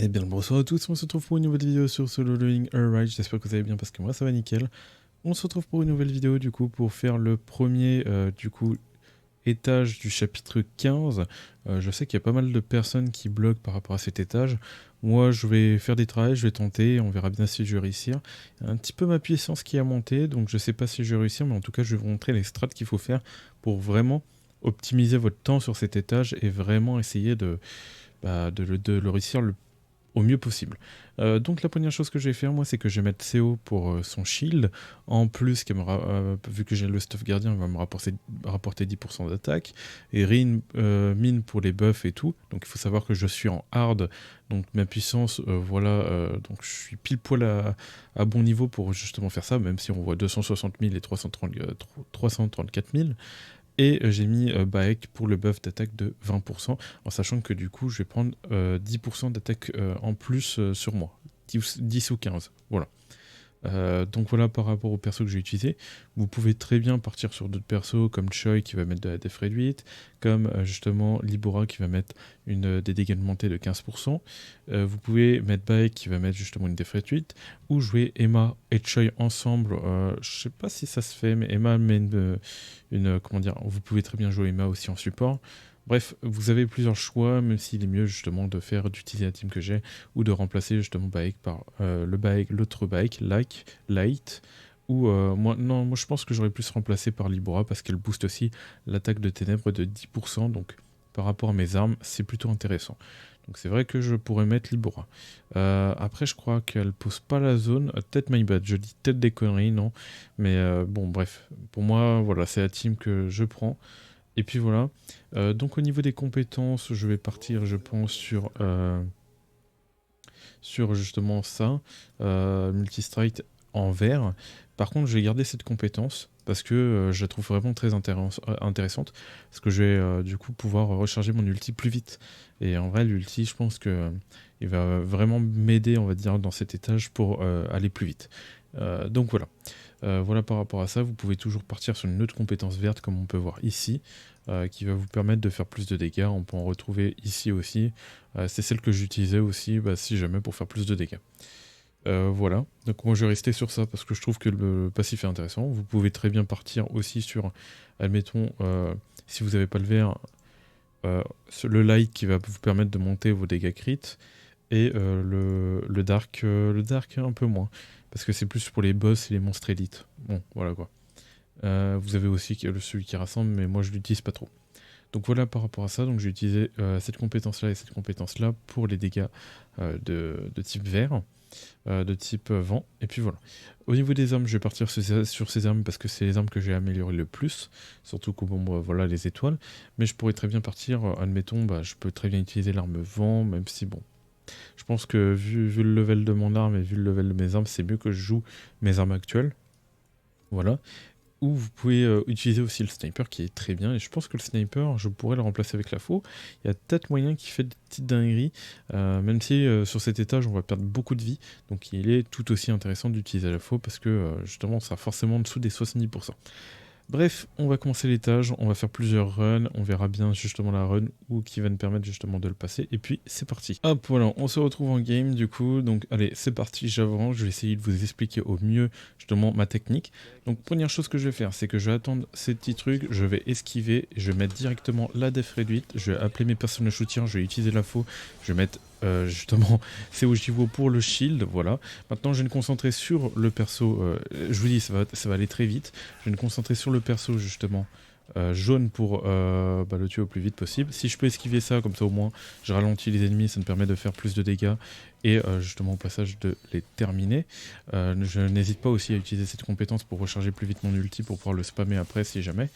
Eh bien, bonsoir à tous, on se retrouve pour une nouvelle vidéo sur Solo Leveling Alright, j'espère que vous allez bien parce que moi ça va nickel. On se retrouve pour une nouvelle vidéo du coup pour faire le premier étage du chapitre 15. Je sais qu'il y a pas mal de personnes qui bloquent par rapport à cet étage. Moi je vais faire des travaux, je vais tenter, on verra bien si je vais réussir. Il y a un petit peu ma puissance qui a monté, donc je sais pas si je vais réussir, mais en tout cas je vais vous montrer les strats qu'il faut faire pour vraiment optimiser votre temps sur cet étage et vraiment essayer de le réussir au mieux possible. Donc la première chose que je vais faire moi c'est que je vais mettre CO pour son shield, en plus vu que j'ai le stuff gardien il va me rapporter 10% d'attaque, et mine pour les buffs et tout, donc il faut savoir que je suis en hard, donc ma puissance donc je suis pile poil à bon niveau pour justement faire ça, même si on voit 260 000 et 334 000. Et j'ai mis Baek pour le buff d'attaque de 20%, en sachant que du coup je vais prendre 10% d'attaque en plus sur moi, 10 ou 15, voilà. Donc voilà par rapport au perso que j'ai utilisé. Vous pouvez très bien partir sur d'autres persos comme Choi qui va mettre de la def réduite, comme justement Libora qui va mettre des dégâts augmentés de 15%. Vous pouvez mettre Baek qui va mettre justement une def réduite, ou jouer Emma et Choi ensemble. Je sais pas si ça se fait, mais Emma met comment dire, vous pouvez très bien jouer Emma aussi en support. Bref, vous avez plusieurs choix, même s'il est mieux justement d'utiliser la team que j'ai, ou de remplacer justement Baek par l'autre Baek, Light, ou moi je pense que j'aurais plus remplacé par Libora, parce qu'elle booste aussi l'attaque de ténèbres de 10%, donc par rapport à mes armes, c'est plutôt intéressant. Donc c'est vrai que je pourrais mettre Libora. Après je crois qu'elle pose pas la zone, peut-être my bad, je dis peut-être des conneries, non, mais bon bref, pour moi voilà, c'est la team que je prends. Et puis voilà, donc au niveau des compétences, je vais partir, je pense, sur justement ça, multistrike en vert. Par contre, je vais garder cette compétence parce que je la trouve vraiment très intéressante, parce que je vais du coup pouvoir recharger mon ulti plus vite. Et en vrai, l'ulti, je pense que il va vraiment m'aider, on va dire, dans cet étage pour aller plus vite. Donc voilà. Voilà par rapport à ça, vous pouvez toujours partir sur une autre compétence verte comme on peut voir ici, qui va vous permettre de faire plus de dégâts. On peut en retrouver ici aussi. C'est celle que j'utilisais aussi si jamais pour faire plus de dégâts. Voilà, donc moi je vais rester sur ça parce que je trouve que le passif est intéressant. Vous pouvez très bien partir aussi sur, admettons, si vous n'avez pas le vert, le light qui va vous permettre de monter vos dégâts crit, et le dark un peu moins, parce que c'est plus pour les boss et les monstres élites. Bon, voilà quoi. Vous avez aussi celui qui rassemble, mais moi je l'utilise pas trop. Donc voilà par rapport à ça, donc j'ai utilisé cette compétence là et cette compétence là pour les dégâts de type vert, de type vent, et puis voilà. Au niveau des armes, je vais partir sur ces armes parce que c'est les armes que j'ai améliorées le plus, surtout que bon, voilà les étoiles, mais je pourrais très bien partir, admettons, je peux très bien utiliser l'arme vent, même si bon, je pense que vu le level de mon arme et vu le level de mes armes, c'est mieux que je joue mes armes actuelles. Voilà. Ou vous pouvez utiliser aussi le sniper qui est très bien. Et je pense que le sniper, je pourrais le remplacer avec la faux. Il y a peut-être moyen qu'il fait des petites dingueries. Même si sur cet étage, on va perdre beaucoup de vie. Donc il est tout aussi intéressant d'utiliser la faux parce que justement, ça sera forcément en dessous des 70%. Bref, on va commencer l'étage, on va faire plusieurs runs, on verra bien justement la run ou qui va nous permettre justement de le passer, et puis c'est parti. Hop, voilà, on se retrouve en game du coup, donc allez, c'est parti, j'avance, je vais essayer de vous expliquer au mieux justement ma technique. Donc première chose que je vais faire, c'est que je vais attendre ces petits trucs, je vais esquiver, je vais mettre directement la def réduite, je vais appeler mes personnes de soutien, je vais utiliser la faux, je vais mettre justement COJVO pour le shield, voilà. Maintenant je vais me concentrer sur le perso, je vous dis ça va aller très vite, je vais me concentrer sur le perso justement jaune pour le tuer au plus vite possible. Si je peux esquiver ça, comme ça au moins je ralentis les ennemis, ça me permet de faire plus de dégâts et justement au passage de les terminer. Je n'hésite pas aussi à utiliser cette compétence pour recharger plus vite mon ulti pour pouvoir le spammer après si jamais.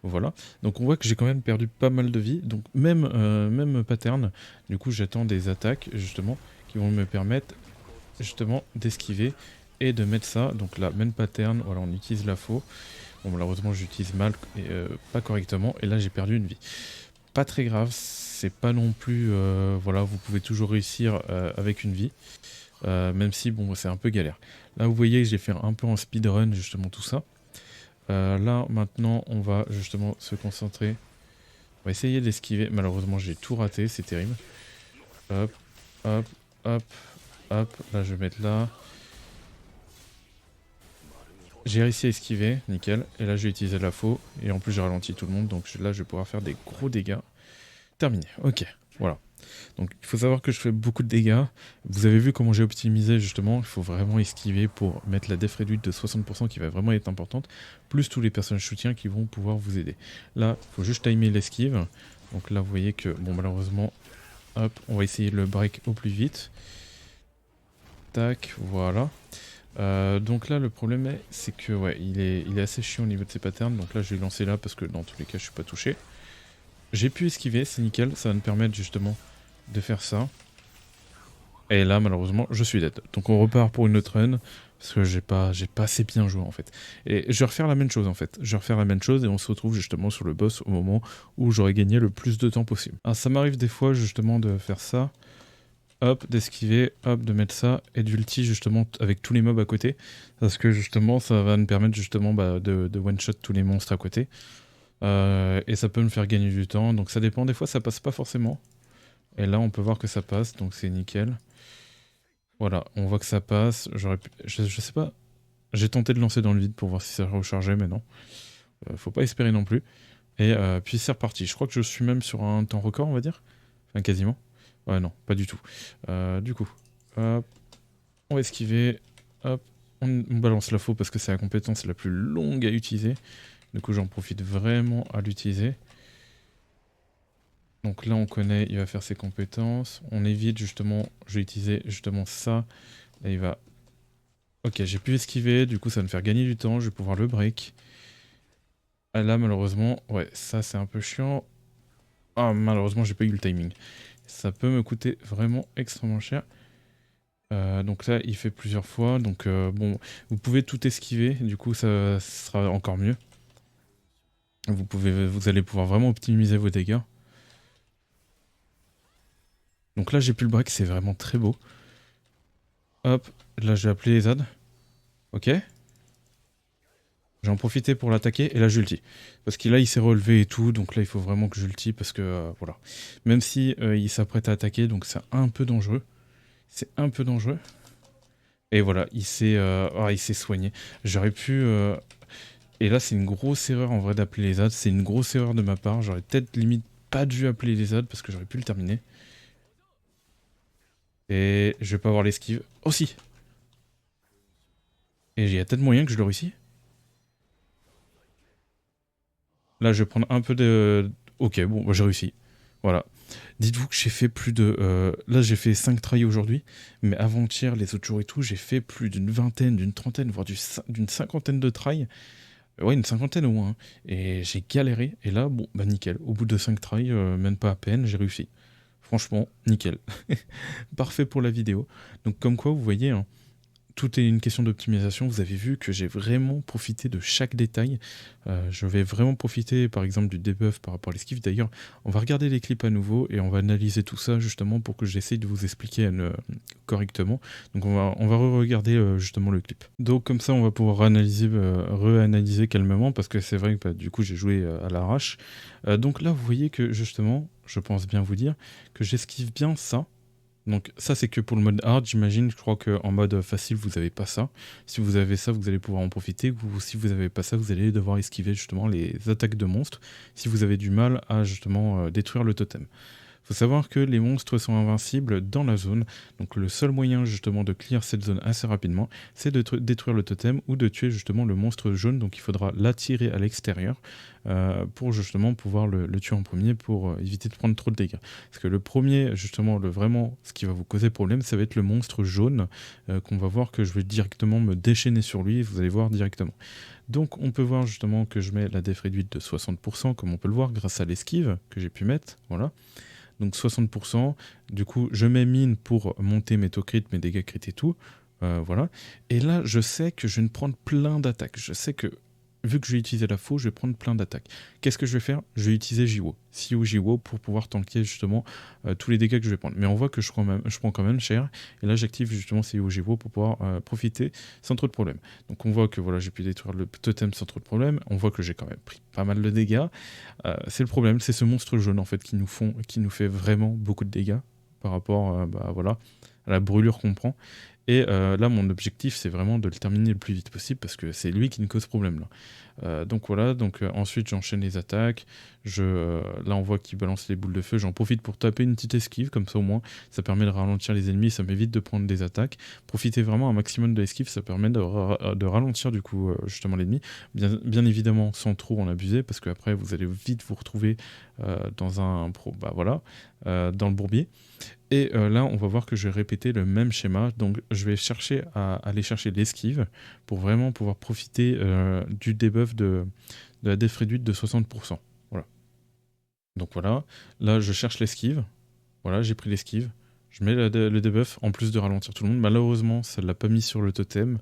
Voilà, donc on voit que j'ai quand même perdu pas mal de vie, donc même pattern, du coup j'attends des attaques justement qui vont me permettre justement d'esquiver et de mettre ça, donc là même pattern, voilà on utilise la faux, bon malheureusement j'utilise mal et pas correctement, et là j'ai perdu une vie. Pas très grave, c'est pas non plus, voilà, vous pouvez toujours réussir avec une vie, même si bon c'est un peu galère. Là vous voyez que j'ai fait un peu en speedrun justement tout ça. Là maintenant on va justement se concentrer, on va essayer d'esquiver, malheureusement j'ai tout raté, c'est terrible. Hop, hop, hop, hop. Là, je vais mettre là. J'ai réussi à esquiver, nickel. Et là, j'ai utilisé la faux. Et en plus, j'ai ralenti tout le monde. Donc là, je vais pouvoir faire des gros dégâts. Terminé, ok, voilà. Donc il faut savoir que je fais beaucoup de dégâts. Vous avez vu comment j'ai optimisé justement. Il faut vraiment esquiver pour mettre la def réduite de 60% qui va vraiment être importante. Plus tous les personnages soutiens qui vont pouvoir vous aider. Là, il faut juste timer l'esquive. Donc là, vous voyez que, bon, malheureusement, hop, on va essayer le break au plus vite. Tac, voilà. Donc là, le problème, c'est que, ouais, il est assez chiant au niveau de ses patterns. Donc là, je vais lancer là parce que dans tous les cas, je suis pas touché. J'ai pu esquiver, c'est nickel. Ça va me permettre justement de faire ça. Et là, malheureusement, je suis dead. Donc on repart pour une autre run, parce que j'ai pas assez bien joué en fait. Et je vais refaire la même chose en fait. Je vais refaire la même chose et on se retrouve justement sur le boss au moment où j'aurai gagné le plus de temps possible. Alors ça m'arrive des fois justement de faire ça. Hop, d'esquiver, hop, de mettre ça, et d'ulti justement avec tous les mobs à côté. Parce que justement, ça va me permettre justement de one-shot tous les monstres à côté. Et ça peut me faire gagner du temps, donc ça dépend. Des fois, ça passe pas forcément. Et là, on peut voir que ça passe, donc c'est nickel. Voilà, on voit que ça passe. J'aurais pu... je sais pas. J'ai tenté de lancer dans le vide pour voir si ça rechargeait, mais non. Faut pas espérer non plus. Et puis c'est reparti. Je crois que je suis même sur un temps record, on va dire. Enfin, quasiment. Ouais, non, pas du tout. Du coup, hop, on va esquiver. Hop, on balance la faux parce que c'est la compétence la plus longue à utiliser. Du coup, j'en profite vraiment à l'utiliser. Donc là, on connaît, il va faire ses compétences. On évite justement, je vais utiliser justement ça. Là, il va... Ok, j'ai pu esquiver, du coup, ça va me faire gagner du temps. Je vais pouvoir le break. Ah, là, malheureusement, ouais, ça, c'est un peu chiant. Ah, malheureusement, j'ai pas eu le timing. Ça peut me coûter vraiment extrêmement cher. Donc là, il fait plusieurs fois. Donc bon, vous pouvez tout esquiver. Du coup, ça sera encore mieux. Vous allez pouvoir vraiment optimiser vos dégâts. Donc là, j'ai pu le break, c'est vraiment très beau. Hop, là, j'ai appelé les ZAD. Ok. J'en profité pour l'attaquer, et là, j'ulti. Parce que là, il s'est relevé et tout, donc là, il faut vraiment que j'ulti, parce que, voilà. Même si il s'apprête à attaquer, donc c'est un peu dangereux. C'est un peu dangereux. Et voilà, il s'est soigné. J'aurais pu... Et là, c'est une grosse erreur, en vrai, d'appeler les ZAD. C'est une grosse erreur de ma part. J'aurais peut-être, limite, pas dû appeler les ZAD, parce que j'aurais pu le terminer. Et je vais pas avoir l'esquive. Oh si. Et il y a peut-être moyen que je le réussisse. Là, je vais prendre un peu de... Ok, bon, bah, j'ai réussi. Voilà. Dites-vous que j'ai fait plus de... Là, j'ai fait 5 tries aujourd'hui, mais avant-hier, les autres jours et tout, j'ai fait plus d'une vingtaine, d'une trentaine, voire d'une cinquantaine de tries. Ouais, une cinquantaine au moins. Et j'ai galéré, et là, bon, bah nickel. Au bout de 5 tries, même pas à peine, j'ai réussi. Franchement, nickel. Parfait pour la vidéo. Donc comme quoi, vous voyez... hein, tout est une question d'optimisation. Vous avez vu que j'ai vraiment profité de chaque détail. Je vais vraiment profiter par exemple du debuff par rapport à l'esquive. D'ailleurs, on va regarder les clips à nouveau et on va analyser tout ça justement pour que j'essaye de vous expliquer correctement. Donc on va re-regarder justement le clip. Donc comme ça, on va pouvoir re-analyser calmement parce que c'est vrai que du coup j'ai joué à l'arrache. Donc là, vous voyez que justement, je pense bien vous dire que j'esquive bien ça. Donc ça c'est que pour le mode hard, j'imagine. Je crois qu'en mode facile vous n'avez pas ça. Si vous avez ça, vous allez pouvoir en profiter. Si vous n'avez pas ça, vous allez devoir esquiver justement les attaques de monstres si vous avez du mal à justement détruire le totem. Faut savoir que les monstres sont invincibles dans la zone, donc le seul moyen justement de clear cette zone assez rapidement, c'est de détruire le totem ou de tuer justement le monstre jaune, donc il faudra l'attirer à l'extérieur pour justement pouvoir le tuer en premier pour éviter de prendre trop de dégâts. Parce que le premier, justement, vraiment, ce qui va vous causer problème, ça va être le monstre jaune, qu'on va voir que je vais directement me déchaîner sur lui, vous allez voir directement. Donc on peut voir justement que je mets la def réduite de 60%, comme on peut le voir, grâce à l'esquive que j'ai pu mettre, voilà. Donc 60%, du coup je mets mine pour monter mes taux crit, mes dégâts crit et tout, voilà. Et là je sais que je vais me prendre plein d'attaques, je sais que vu que je vais utiliser la faux, je vais prendre plein d'attaques. Qu'est-ce que je vais faire? Je vais utiliser Jiwo, Xiu Jiwo pour pouvoir tanker justement tous les dégâts que je vais prendre. Mais on voit que je prends quand même cher, et là j'active justement Xiu Jiwo pour pouvoir profiter sans trop de problèmes. Donc on voit que voilà, j'ai pu détruire le totem sans trop de problèmes, on voit que j'ai quand même pris pas mal de dégâts. C'est le problème, c'est ce monstre jaune en fait qui nous fait vraiment beaucoup de dégâts par rapport voilà, à la brûlure qu'on prend. Et là, mon objectif, c'est vraiment de le terminer le plus vite possible parce que c'est lui qui me cause problème là. Donc voilà, donc ensuite j'enchaîne les attaques. Là, on voit qu'il balance les boules de feu. J'en profite pour taper une petite esquive, comme ça au moins, ça permet de ralentir les ennemis, ça m'évite de prendre des attaques. Profitez vraiment un maximum de l'esquive, ça permet de ralentir du coup justement l'ennemi. Bien évidemment, sans trop en abuser, parce qu'après vous allez vite vous retrouver dans le bourbier. Et là, on va voir que je vais répéter le même schéma. Donc, je vais chercher à aller chercher l'esquive pour vraiment pouvoir profiter du debuff de la def réduite de 60%. Voilà. Donc voilà, là, je cherche l'esquive. Voilà, j'ai pris l'esquive. Je mets le debuff en plus de ralentir tout le monde. Malheureusement, ça ne l'a pas mis sur le totem.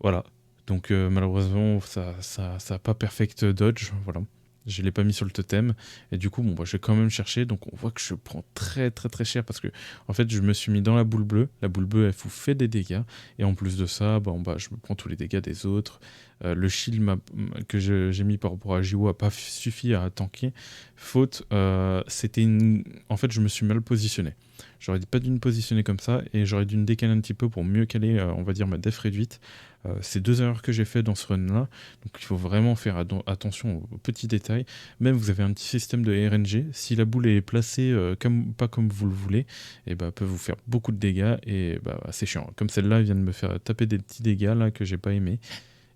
Voilà. Donc malheureusement, ça a pas perfect dodge. Voilà. Je l'ai pas mis sur le totem. Et du coup, bon, bah, je vais quand même chercher. Donc on voit que je prends très très très cher parce que en fait, je me suis mis dans la boule bleue. La boule bleue, elle vous fait des dégâts. Et en plus de ça, je me prends tous les dégâts des autres. Le shield que j'ai mis par rapport à Jiwo a pas suffi à tanker. Faute, en fait, je me suis mal positionné. J'aurais pas dû me positionner comme ça et j'aurais dû me décaler un petit peu pour mieux caler, on va dire, ma def réduite. C'est 2 erreurs que j'ai fait dans ce run-là, donc il faut vraiment faire attention aux petits détails. Même vous avez un petit système de RNG, si la boule est placée pas comme vous le voulez, et peut vous faire beaucoup de dégâts et c'est chiant. Comme celle-là, elle vient de me faire taper des petits dégâts là que j'ai pas aimé.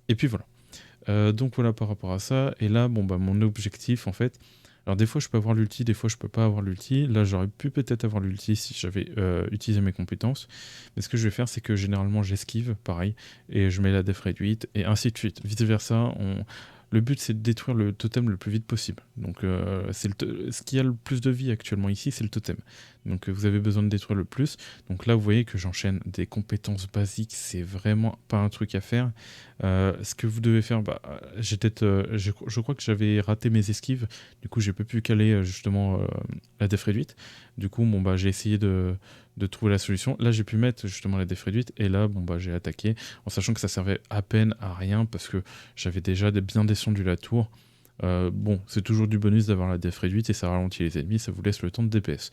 Et puis voilà. Donc voilà par rapport à ça. Et là, mon objectif en fait. Alors des fois je peux avoir l'ulti, des fois je peux pas avoir l'ulti. Là j'aurais pu peut-être avoir l'ulti si j'avais utilisé mes compétences. Mais ce que je vais faire c'est que généralement j'esquive, pareil, et je mets la def réduite, et ainsi de suite. Vice versa, le but c'est de détruire le totem le plus vite possible. Donc ce qui a le plus de vie actuellement ici, c'est le totem. Donc vous avez besoin de détruire le plus. Donc là vous voyez que j'enchaîne des compétences basiques, c'est vraiment pas un truc à faire. Ce que vous devez faire, je crois que j'avais raté mes esquives, du coup j'ai pas pu caler justement la def réduite. Du coup j'ai essayé de trouver la solution. Là j'ai pu mettre justement la def réduite et là j'ai attaqué en sachant que ça servait à peine à rien parce que j'avais déjà bien descendu la tour. C'est toujours du bonus d'avoir la def réduite et ça ralentit les ennemis, ça vous laisse le temps de DPS.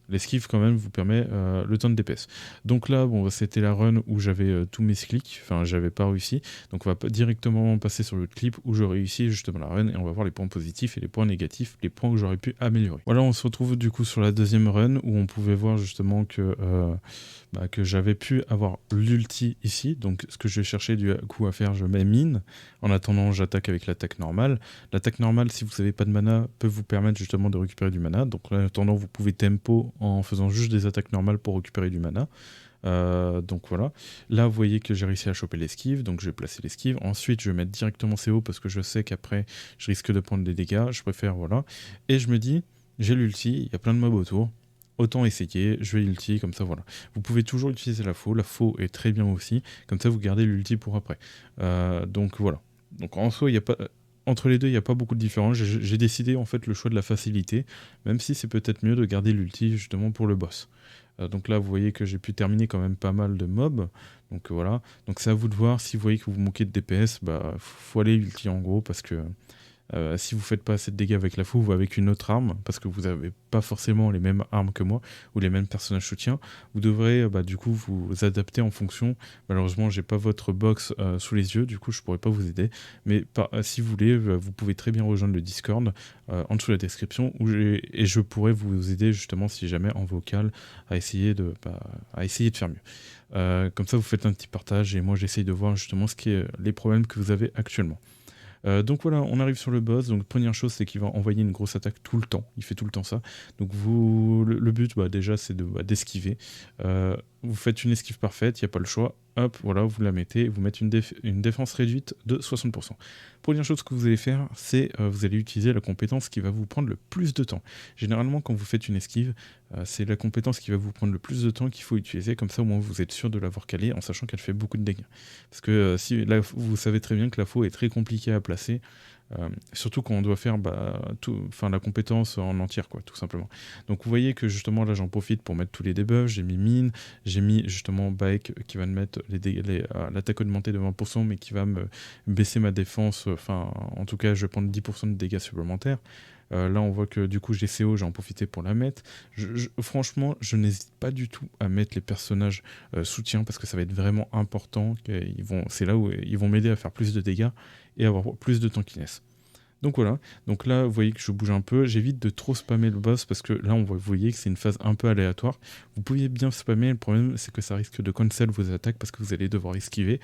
L'esquive quand même vous permet le temps de DPS. Donc là, c'était la run où j'avais tous mes clics, enfin j'avais pas réussi. Donc on va directement passer sur le clip où je réussis justement la run et on va voir les points positifs et les points négatifs, les points que j'aurais pu améliorer. Voilà, on se retrouve du coup sur la deuxième run où on pouvait voir justement que j'avais pu avoir l'ulti ici. Donc ce que je vais chercher du coup à faire, je mets mine. En attendant, j'attaque avec l'attaque normale. L'attaque normale, si vous n'avez pas de mana, peut vous permettre justement de récupérer du mana. Donc en attendant, vous pouvez tempo en faisant juste des attaques normales pour récupérer du mana. Donc voilà. Là, vous voyez que j'ai réussi à choper l'esquive, donc je vais placer l'esquive. Ensuite, je vais mettre directement CO parce que je sais qu'après, je risque de prendre des dégâts. Je préfère, voilà. Et je me dis, j'ai l'ulti, il y a plein de mobs autour. Autant essayer, je vais ulti, comme ça voilà. Vous pouvez toujours utiliser la faux est très bien aussi, comme ça vous gardez l'ulti pour après. Donc voilà. Donc en soi, il y a pas... Entre les deux, il n'y a pas beaucoup de différence. J'ai décidé en fait le choix de la facilité, même si c'est peut-être mieux de garder l'ulti justement pour le boss. Donc là, vous voyez que j'ai pu terminer quand même pas mal de mobs. Donc voilà. Donc c'est à vous de voir. Si vous voyez que vous manquez de DPS, faut aller ulti en gros parce que si vous faites pas assez de dégâts avec la fou ou avec une autre arme, parce que vous n'avez pas forcément les mêmes armes que moi ou les mêmes personnages soutiens, vous devrez du coup vous adapter en fonction. Malheureusement, j'ai pas votre box sous les yeux, du coup je pourrais pas vous aider. Mais si vous voulez, vous pouvez très bien rejoindre le Discord en dessous de la description et je pourrais vous aider justement si jamais en vocal à essayer de faire mieux. Comme ça, vous faites un petit partage et moi j'essaye de voir justement les problèmes que vous avez actuellement. Donc voilà, on arrive sur le boss. Donc première chose, c'est qu'il va envoyer une grosse attaque tout le temps. Il fait tout le temps ça. Donc le but, déjà, c'est d'esquiver. Vous faites une esquive parfaite, il n'y a pas le choix. Hop, voilà, vous la mettez et vous mettez une défense réduite de 60%. Première chose que vous allez faire, c'est vous allez utiliser la compétence qui va vous prendre le plus de temps. Généralement, quand vous faites une esquive, c'est la compétence qui va vous prendre le plus de temps qu'il faut utiliser. Comme ça, au moins, vous êtes sûr de l'avoir calée en sachant qu'elle fait beaucoup de dégâts. Parce que vous savez très bien que la faux est très compliquée à placer. Surtout quand on doit faire la compétence en entière, quoi, tout simplement. Donc vous voyez que justement là j'en profite pour mettre tous les debuffs. J'ai mis mine, j'ai mis justement bike qui va me mettre l'attaque augmentée de 20% mais qui va me baisser ma défense. En tout cas je vais prendre 10% de dégâts supplémentaires. Là, on voit que du coup, j'ai CO, j'en profité pour la mettre. Franchement, je n'hésite pas du tout à mettre les personnages soutien parce que ça va être vraiment important. C'est là où ils vont m'aider à faire plus de dégâts et avoir plus de tankiness. Donc voilà, donc là vous voyez que je bouge un peu, j'évite de trop spammer le boss parce que là vous voyez que c'est une phase un peu aléatoire. Vous pouvez bien spammer, le problème c'est que ça risque de cancel vos attaques parce que vous allez devoir esquiver.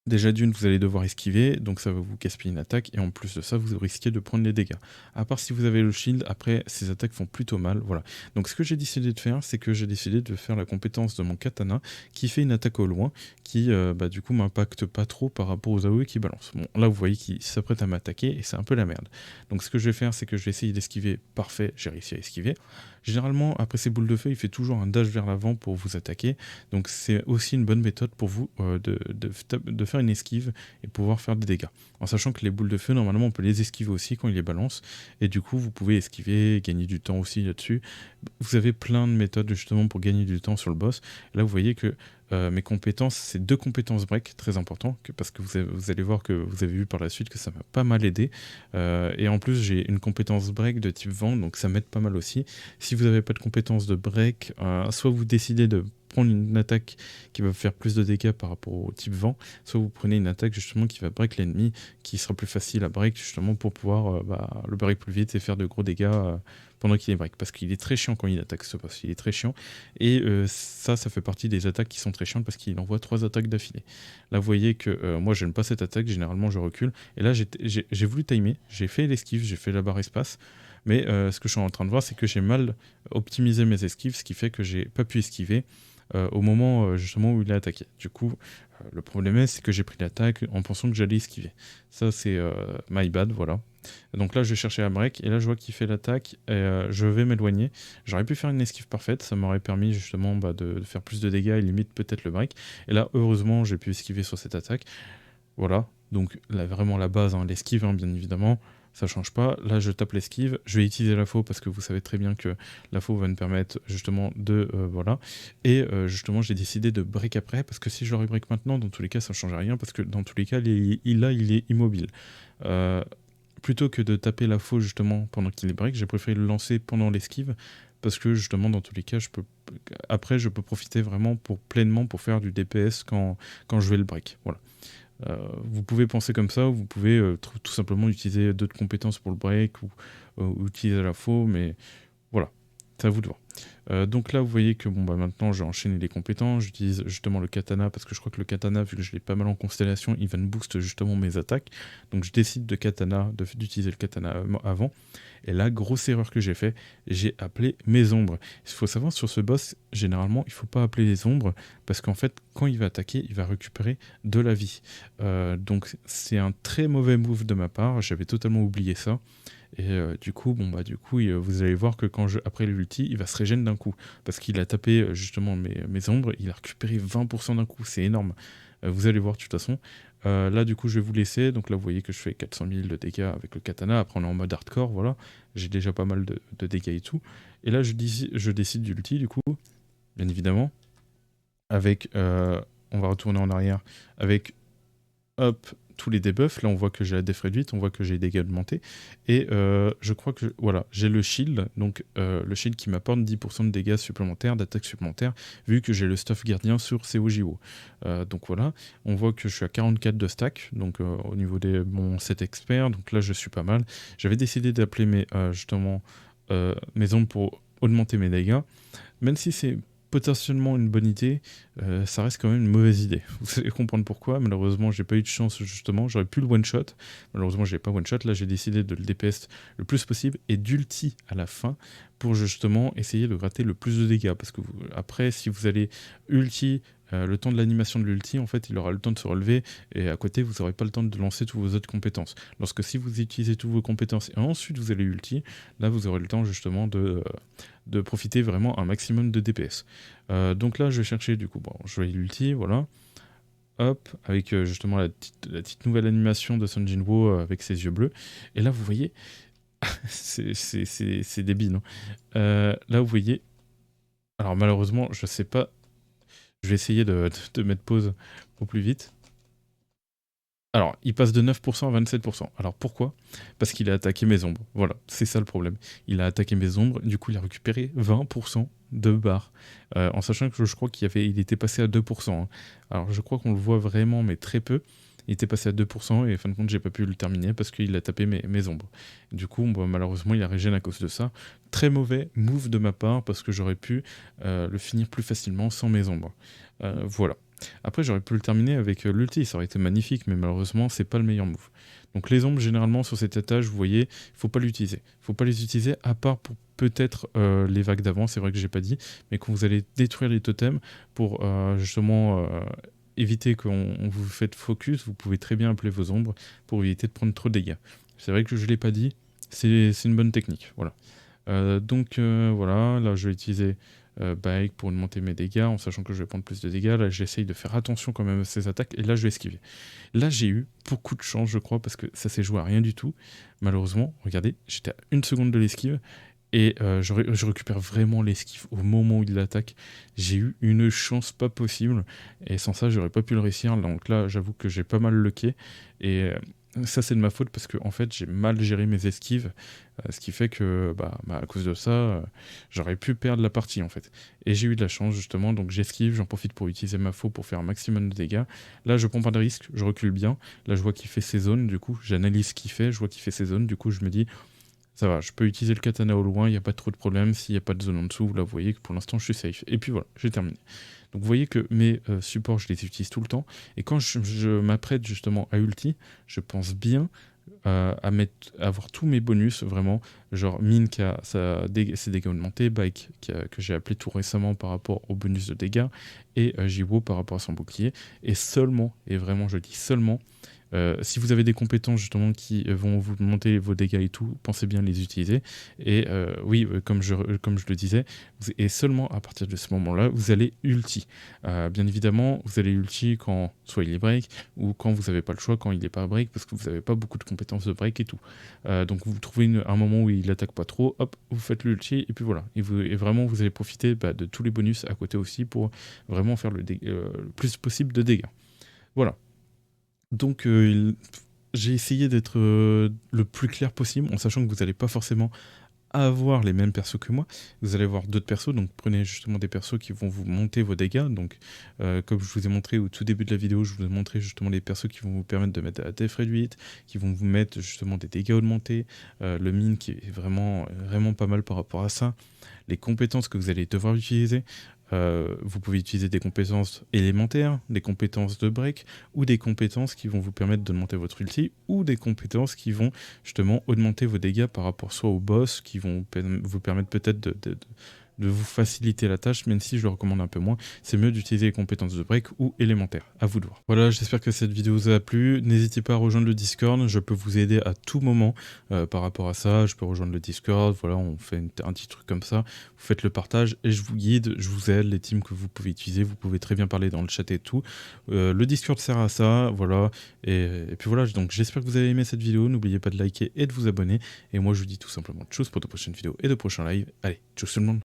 Déjà d'une, vous allez devoir esquiver, donc ça va vous gaspiller une attaque, et en plus de ça, vous risquez de prendre les dégâts. À part si vous avez le shield, après, ces attaques font plutôt mal, voilà. Donc ce que j'ai décidé de faire, c'est que j'ai décidé de faire la compétence de mon katana, qui fait une attaque au loin, qui du coup m'impacte pas trop par rapport aux AOE qui balancent. Bon, là vous voyez qu'il s'apprête à m'attaquer, et c'est un peu la merde. Donc ce que je vais faire, c'est que je vais essayer d'esquiver, parfait, j'ai réussi à esquiver. Généralement, après ces boules de feu, il fait toujours un dash vers l'avant pour vous attaquer. Donc c'est aussi une bonne méthode pour vous de faire une esquive et pouvoir faire des dégâts. En sachant que les boules de feu, normalement, on peut les esquiver aussi quand il les balance. Et du coup, vous pouvez esquiver, gagner du temps aussi là-dessus. Vous avez plein de méthodes justement pour gagner du temps sur le boss. Là, vous voyez que mes compétences, c'est 2 compétences break, très important, parce que vous allez voir que vous avez vu par la suite que ça m'a pas mal aidé. Et en plus, j'ai une compétence break de type vent, donc ça m'aide pas mal aussi. Si vous n'avez pas de compétence de break, soit vous décidez de prendre une attaque qui va faire plus de dégâts par rapport au type vent, soit vous prenez une attaque justement qui va break l'ennemi, qui sera plus facile à break justement pour pouvoir le break plus vite et faire de gros dégâts pendant qu'il est break. Parce qu'il est très chiant quand il attaque ce boss, il est très chiant. Et ça fait partie des attaques qui sont très chiantes parce qu'il envoie 3 attaques d'affilée. Là vous voyez que moi j'aime pas cette attaque, généralement je recule. Et là j'ai voulu timer, j'ai fait l'esquive, j'ai fait la barre espace. Mais ce que je suis en train de voir, c'est que j'ai mal optimisé mes esquives, ce qui fait que j'ai pas pu esquiver au moment justement où il a attaqué. Du coup, le problème c'est que j'ai pris l'attaque en pensant que j'allais esquiver. Ça, c'est my bad, voilà. Donc là, je vais chercher à break, et là, je vois qu'il fait l'attaque, et je vais m'éloigner. J'aurais pu faire une esquive parfaite, ça m'aurait permis justement de faire plus de dégâts et limite peut-être le break. Et là, heureusement, j'ai pu esquiver sur cette attaque. Voilà, donc là, vraiment la base, hein, l'esquive, hein, bien évidemment, ça change pas. Là, je tape l'esquive, je vais utiliser la faux parce que vous savez très bien que la faux va me permettre justement de... voilà. Et justement, j'ai décidé de break après, parce que si je l'aurais break maintenant, dans tous les cas, ça ne change rien, parce que dans tous les cas, il est immobile. Plutôt que de taper la faux justement pendant qu'il est break, j'ai préféré le lancer pendant l'esquive, parce que justement, dans tous les cas, après, je peux profiter vraiment pleinement pour faire du DPS quand je vais le break. Voilà. Vous pouvez penser comme ça, ou vous pouvez tout simplement utiliser d'autres compétences pour le break, ou utiliser la faux, mais voilà, c'est à vous de voir. Donc là, vous voyez que maintenant, j'ai enchaîné les compétences, j'utilise justement le katana, parce que je crois que le katana, vu que je l'ai pas mal en constellation, il va me boost justement mes attaques. Donc je décide d'utiliser le katana avant. Et là, grosse erreur que j'ai fait, j'ai appelé mes ombres. Il faut savoir, sur ce boss, généralement, il ne faut pas appeler les ombres, parce qu'en fait, quand il va attaquer, il va récupérer de la vie. Donc c'est un très mauvais move de ma part, j'avais totalement oublié ça. Et du coup, vous allez voir que après l'ulti, il va se régénérer d'un coup. Parce qu'il a tapé justement mes ombres, il a récupéré 20% d'un coup, c'est énorme. Vous allez voir de toute façon. Là, du coup, je vais vous laisser. Donc là, vous voyez que je fais 400 000 de dégâts avec le katana. Après, on est en mode hardcore, voilà. J'ai déjà pas mal de dégâts et tout. Et là, je décide d'ulti, du coup, bien évidemment. Avec, on va retourner en arrière. Avec, hop, tous les debuffs. Là, on voit que j'ai la def réduite, on voit que j'ai les dégâts augmentés. Et je crois que, voilà, j'ai le shield. Donc, le shield qui m'apporte 10% de dégâts supplémentaires, d'attaque supplémentaire, vu que j'ai le stuff gardien sur COJO. Donc voilà, on voit que je suis à 44 de stack, donc au niveau de mon set expert. Donc là, je suis pas mal. J'avais décidé d'appeler justement mes ombres pour augmenter mes dégâts. Même si c'est potentiellement une bonne idée, ça reste quand même une mauvaise idée. Vous allez comprendre pourquoi. Malheureusement, j'ai pas eu de chance justement. J'aurais pu le one-shot. Malheureusement, j'ai pas one-shot. Là, j'ai décidé de le DPS le plus possible et d'ulti à la fin pour justement essayer de gratter le plus de dégâts. Parce que après, si vous allez ulti, le temps de l'animation de l'ulti, en fait, il aura le temps de se relever, et à côté, vous n'aurez pas le temps de lancer toutes vos autres compétences. Lorsque si vous utilisez toutes vos compétences et ensuite vous allez ulti, là, vous aurez le temps justement de profiter vraiment un maximum de DPS. Donc là, je vais chercher, du coup, je vais l'ulti, voilà. Hop, avec justement la petite nouvelle animation de Son Jinwoo avec ses yeux bleus. Et là, vous voyez, c'est débile, non. Là, vous voyez, alors malheureusement, je sais pas, je vais essayer de mettre pause au plus vite. Alors, il passe de 9% à 27%. Alors pourquoi? Parce qu'il a attaqué mes ombres. Voilà, c'est ça le problème. Il a attaqué mes ombres, du coup il a récupéré 20% de barre. En sachant que je crois il était passé à 2%, hein. Alors je crois qu'on le voit vraiment, mais très peu. Il était passé à 2% et fin de compte j'ai pas pu le terminer parce qu'il a tapé mes ombres. Du coup, bon, malheureusement il a régène à cause de ça. Très mauvais move de ma part parce que j'aurais pu le finir plus facilement sans mes ombres. Voilà. Après, j'aurais pu le terminer avec l'ulti, ça aurait été magnifique, mais malheureusement, c'est pas le meilleur move. Donc les ombres, généralement, sur cet étage, vous voyez, faut pas l'utiliser. Faut pas les utiliser, à part pour peut-être les vagues d'avant, c'est vrai que j'ai pas dit, mais quand vous allez détruire les totems pour justement éviter qu'on vous faites focus, vous pouvez très bien appeler vos ombres pour éviter de prendre trop de dégâts. C'est vrai que je l'ai pas dit, c'est une bonne technique, voilà. Voilà, là je vais utiliser Bike pour augmenter mes dégâts, en sachant que je vais prendre plus de dégâts. Là j'essaye de faire attention quand même à ces attaques, et là je vais esquiver. Là j'ai eu beaucoup de chance je crois, parce que ça s'est joué à rien du tout. Malheureusement, regardez, j'étais à 1 seconde de l'esquive, et je récupère vraiment l'esquive au moment où il l'attaque. J'ai eu une chance pas possible, et sans ça j'aurais pas pu le réussir. Donc là j'avoue que j'ai pas mal lucké, et ça c'est de ma faute parce que en fait j'ai mal géré mes esquives, ce qui fait que à cause de ça j'aurais pu perdre la partie en fait. Et j'ai eu de la chance justement, donc j'esquive, j'en profite pour utiliser ma faux pour faire un maximum de dégâts. Là je prends pas de risque, je recule bien. Là je vois qu'il fait ses zones, du coup j'analyse ce qu'il fait, je vois qu'il fait ses zones, du coup je me dis ça va, je peux utiliser le katana au loin, il n'y a pas trop de problème. S'il n'y a pas de zone en dessous, là vous voyez que pour l'instant je suis safe. Et puis voilà, j'ai terminé. Donc vous voyez que mes supports, je les utilise tout le temps. Et quand je m'apprête justement à ulti, je pense bien à avoir tous mes bonus, vraiment. Genre Mine qui a ses dégâts augmentés, Bike que j'ai appelé tout récemment par rapport au bonus de dégâts, et Jiwo par rapport à son bouclier. Et seulement, et vraiment je dis seulement, si vous avez des compétences justement qui vont vous monter vos dégâts et tout, pensez bien les utiliser. Et oui, comme je le disais, et seulement à partir de ce moment-là, vous allez ulti. Bien évidemment, vous allez ulti quand soit il est break, ou quand vous n'avez pas le choix, quand il n'est pas break, parce que vous n'avez pas beaucoup de compétences de break et tout. Donc vous trouvez un moment où il attaque pas trop, hop, vous faites l'ulti, et puis voilà. Et vraiment, vous allez profiter de tous les bonus à côté aussi pour vraiment faire le plus possible de dégâts. Voilà. Donc j'ai essayé d'être le plus clair possible, en sachant que vous n'allez pas forcément avoir les mêmes persos que moi. Vous allez avoir d'autres persos, donc prenez justement des persos qui vont vous monter vos dégâts. Donc comme je vous ai montré au tout début de la vidéo, je vous ai montré justement les persos qui vont vous permettre de mettre la def réduite, qui vont vous mettre justement des dégâts augmentés, le mine qui est vraiment pas mal par rapport à ça, les compétences que vous allez devoir utiliser. Vous pouvez utiliser des compétences élémentaires, des compétences de break, ou des compétences qui vont vous permettre d'augmenter votre ulti, ou des compétences qui vont justement augmenter vos dégâts par rapport soit au boss, qui vont vous permettre peut-être de vous faciliter la tâche, même si je le recommande un peu moins. C'est mieux d'utiliser les compétences de break ou élémentaires, à vous de voir. Voilà, j'espère que cette vidéo vous a plu. N'hésitez pas à rejoindre le Discord, je peux vous aider à tout moment par rapport à ça. Je peux rejoindre le Discord, voilà, on fait un petit truc comme ça. Vous faites le partage et je vous guide, je vous aide, les teams que vous pouvez utiliser, vous pouvez très bien parler dans le chat et tout. Le Discord sert à ça, voilà. Et puis voilà, donc j'espère que vous avez aimé cette vidéo. N'oubliez pas de liker et de vous abonner. Et moi, je vous dis tout simplement tchuss pour de prochaines vidéos et de prochains lives. Allez, tchuss tout le monde.